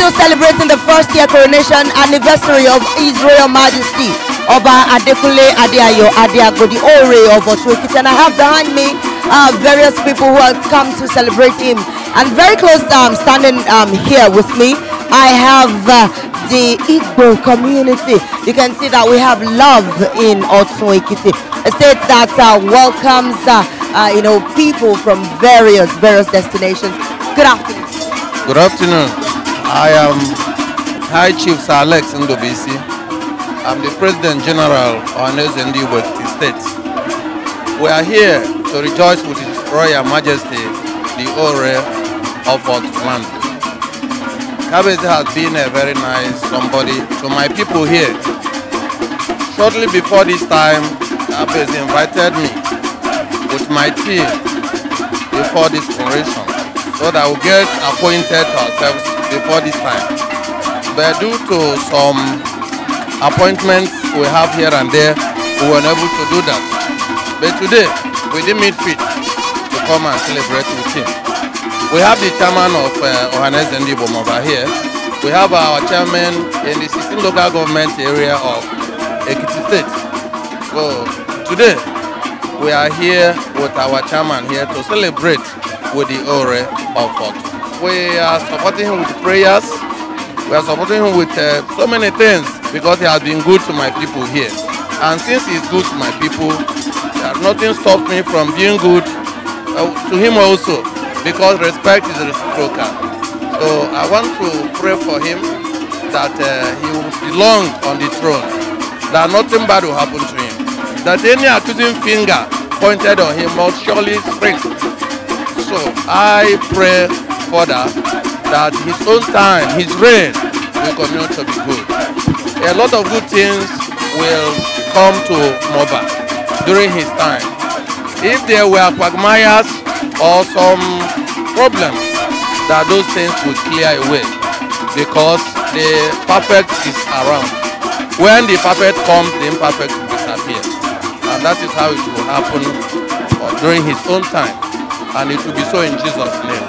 still celebrating the first year coronation anniversary of His Royal Majesty Oba Adekunle Adeayo Adeagodi Ore of Otun Ekiti, and I have behind me various people who have come to celebrate him. And very close, standing here with me, I have the Igbo community. You can see that we have love in Otun Ekiti, a state that welcomes people from various destinations. Good afternoon. Good afternoon. I am High Chief Sir Alex Ndobisi. I'm the President General of Ohaneeze Igbo State. We are here to rejoice with His Royal Majesty, the Ore of Otun. Kabezi has been a very nice somebody to my people here. Shortly before this time, Kabezi invited me with my team before this coronation, so that we get appointed ourselves before this time. But due to some appointments we have here and there, we were unable to do that. But today, we didn't meet fit to come and celebrate with him. We have the chairman of Ohaneeze Igbo over here. We have our chairman in the 16 local government area of Ekiti State. So today, we are here with our chairman here to celebrate with the Ore of Otun. We are supporting him with prayers. We are supporting him with so many things because he has been good to my people here. And since he is good to my people, there's nothing stops me from being good to him also, because respect is reciprocal. So I want to pray for him that he will belong on the throne, that nothing bad will happen to him, that any accusing finger pointed on him must surely shrink. So I pray further that his own time, his reign, will continue to be good. A lot of good things will come to Moba during his time. If there were quagmires or some problems, that those things would clear away, because the perfect is around. When the perfect comes, the imperfect will disappear. And that is how it will happen during his own time. And it will be so in Jesus' name.